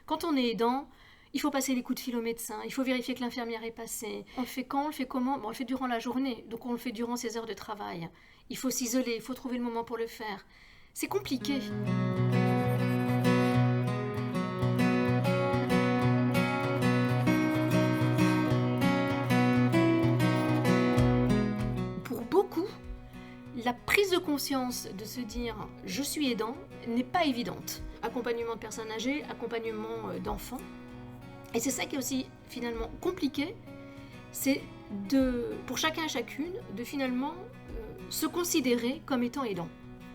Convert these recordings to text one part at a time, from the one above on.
Quand on est aidant, il faut passer les coups de fil au médecin, il faut vérifier que l'infirmière est passée. On le fait quand, on le fait comment? On le fait durant la journée, donc on le fait durant ses heures de travail. Il faut s'isoler, il faut trouver le moment pour le faire. C'est compliqué. Pour beaucoup, la prise de conscience de se dire « je suis aidant » n'est pas évidente. Accompagnement de personnes âgées, accompagnement d'enfants. Et c'est ça qui est aussi finalement compliqué, c'est pour chacun et chacune de finalement se considérer comme étant aidant.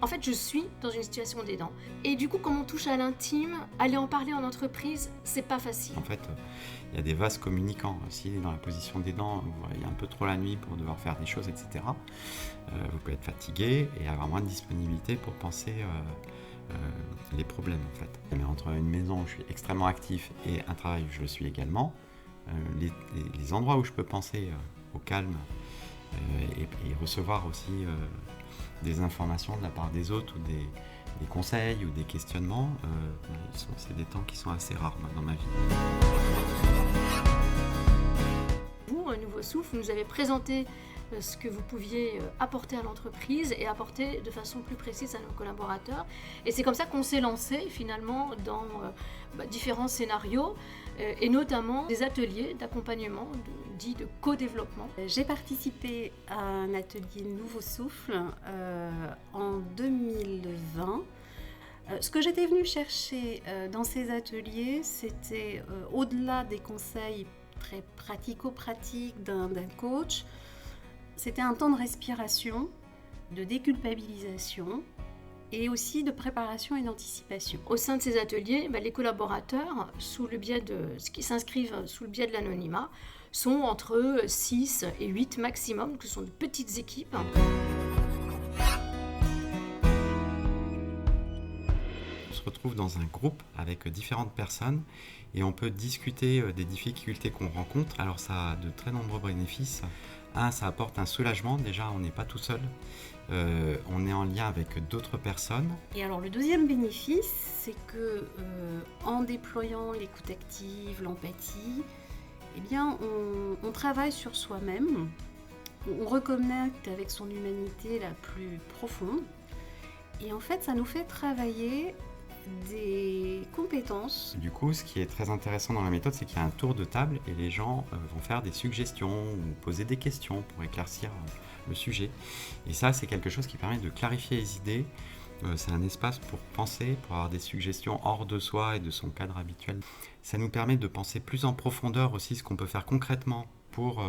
En fait, je suis dans une situation d'aidant. Et du coup, quand on touche à l'intime, aller en parler en entreprise, c'est pas facile. En fait, il y a des vases communicants. S'il est dans la position d'aidant, il y a un peu trop la nuit pour devoir faire des choses, etc. Vous pouvez être fatigué et avoir moins de disponibilité pour penser les problèmes, en fait. Mais entre une maison où je suis extrêmement actif et un travail où je le suis également, les endroits où je peux penser au calme et recevoir aussi des informations de la part des autres ou des conseils ou des questionnements, c'est des temps qui sont assez rares dans ma vie. Vous, Un Nouveau Souffle, vous nous avez présenté ce que vous pouviez apporter à l'entreprise et apporter de façon plus précise à nos collaborateurs. Et c'est comme ça qu'on s'est lancé finalement dans différents scénarios et notamment des ateliers d'accompagnement dits de co-développement. J'ai participé à un atelier Nouveau Souffle en 2020. Ce que j'étais venue chercher dans ces ateliers, c'était au-delà des conseils très pratico-pratiques d'un coach, c'était un temps de respiration, de déculpabilisation et aussi de préparation et d'anticipation. Au sein de ces ateliers, les collaborateurs, qui s'inscrivent sous le biais de l'anonymat, sont entre 6 et 8 maximum, que ce sont de petites équipes. On se retrouve dans un groupe avec différentes personnes et on peut discuter des difficultés qu'on rencontre. Alors ça a de très nombreux bénéfices. Ça apporte un soulagement, déjà on n'est pas tout seul, on est en lien avec d'autres personnes. Et alors le deuxième bénéfice, c'est que en déployant l'écoute active, l'empathie, eh bien on travaille sur soi-même, on reconnecte avec son humanité la plus profonde et en fait ça nous fait travailler des compétences. Du coup, ce qui est très intéressant dans la méthode, c'est qu'il y a un tour de table et les gens vont faire des suggestions ou poser des questions pour éclaircir le sujet. Et ça, c'est quelque chose qui permet de clarifier les idées. C'est un espace pour penser, pour avoir des suggestions hors de soi et de son cadre habituel. Ça nous permet de penser plus en profondeur aussi ce qu'on peut faire concrètement pour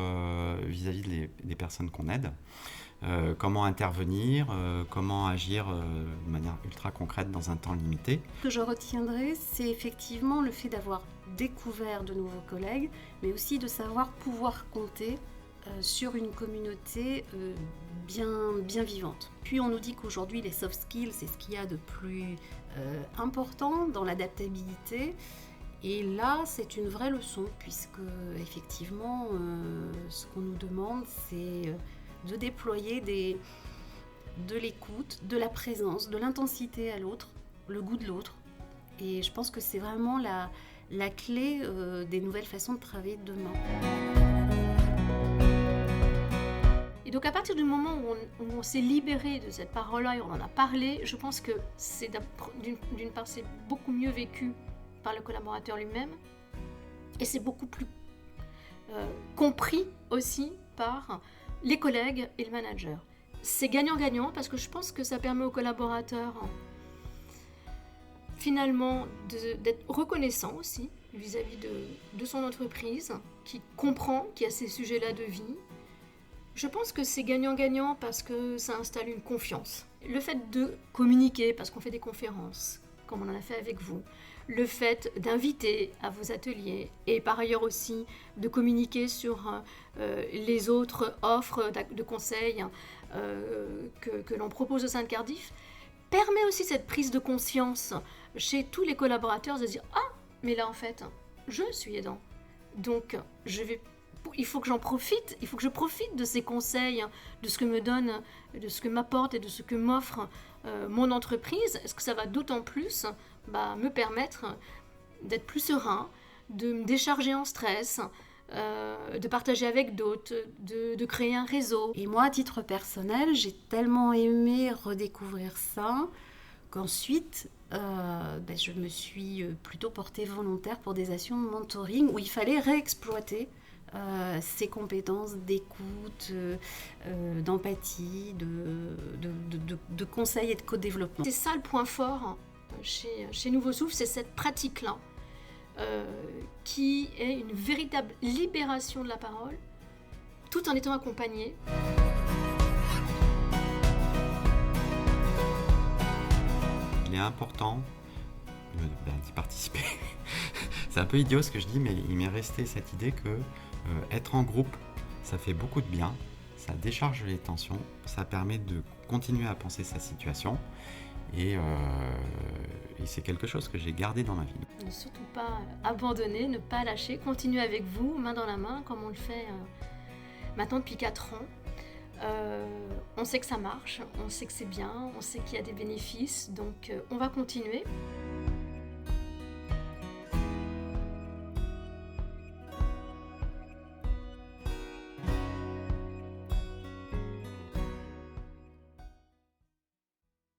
vis-à-vis des personnes qu'on aide. Comment intervenir, comment agir de manière ultra concrète dans un temps limité. Ce que je retiendrai, c'est effectivement le fait d'avoir découvert de nouveaux collègues, mais aussi de savoir pouvoir compter sur une communauté bien vivante. Puis on nous dit qu'aujourd'hui les soft skills, c'est ce qu'il y a de plus important dans l'adaptabilité. Et là, c'est une vraie leçon, puisque effectivement, ce qu'on nous demande, c'est de déployer de l'écoute, de la présence, de l'intensité à l'autre, le goût de l'autre. Et je pense que c'est vraiment la clé des nouvelles façons de travailler de demain. Et donc à partir du moment où on s'est libéré de cette parole-là et on en a parlé, je pense que d'une part c'est beaucoup mieux vécu par le collaborateur lui-même et c'est beaucoup plus compris aussi par les collègues et le manager. C'est gagnant-gagnant parce que je pense que ça permet aux collaborateurs finalement d'être reconnaissant aussi vis-à-vis de son entreprise, qui comprend qu'il y a ces sujets-là de vie. Je pense que c'est gagnant-gagnant parce que ça installe une confiance. Le fait de communiquer, parce qu'on fait des conférences, comme on en a fait avec vous, le fait d'inviter à vos ateliers et par ailleurs aussi de communiquer sur les autres offres de conseils que l'on propose au sein de Cardiff, permet aussi cette prise de conscience chez tous les collaborateurs de se dire « Ah, mais là en fait, je suis aidant, donc il faut que j'en profite, il faut que je profite de ces conseils, de ce que me donne, de ce que m'apporte et de ce que m'offre mon entreprise. Est-ce que ça va d'autant plus me permettre d'être plus serein, de me décharger en stress, de partager avec d'autres, de créer un réseau. Et moi, à titre personnel, j'ai tellement aimé redécouvrir ça qu'ensuite, je me suis plutôt portée volontaire pour des actions de mentoring où il fallait réexploiter ces compétences d'écoute, d'empathie, de conseil et de co-développement. C'est ça le point fort chez Nouveau Souffle, c'est cette pratique-là, qui est une véritable libération de la parole, tout en étant accompagné. Il est important d'y participer. C'est un peu idiot ce que je dis, mais il m'est resté cette idée que être en groupe, ça fait beaucoup de bien, ça décharge les tensions, ça permet de continuer à penser sa situation, et c'est quelque chose que j'ai gardé dans ma vie. Ne surtout pas abandonner, ne pas lâcher, continuer avec vous, main dans la main, comme on le fait maintenant depuis 4 ans. On sait que ça marche, on sait que c'est bien, on sait qu'il y a des bénéfices, donc on va continuer.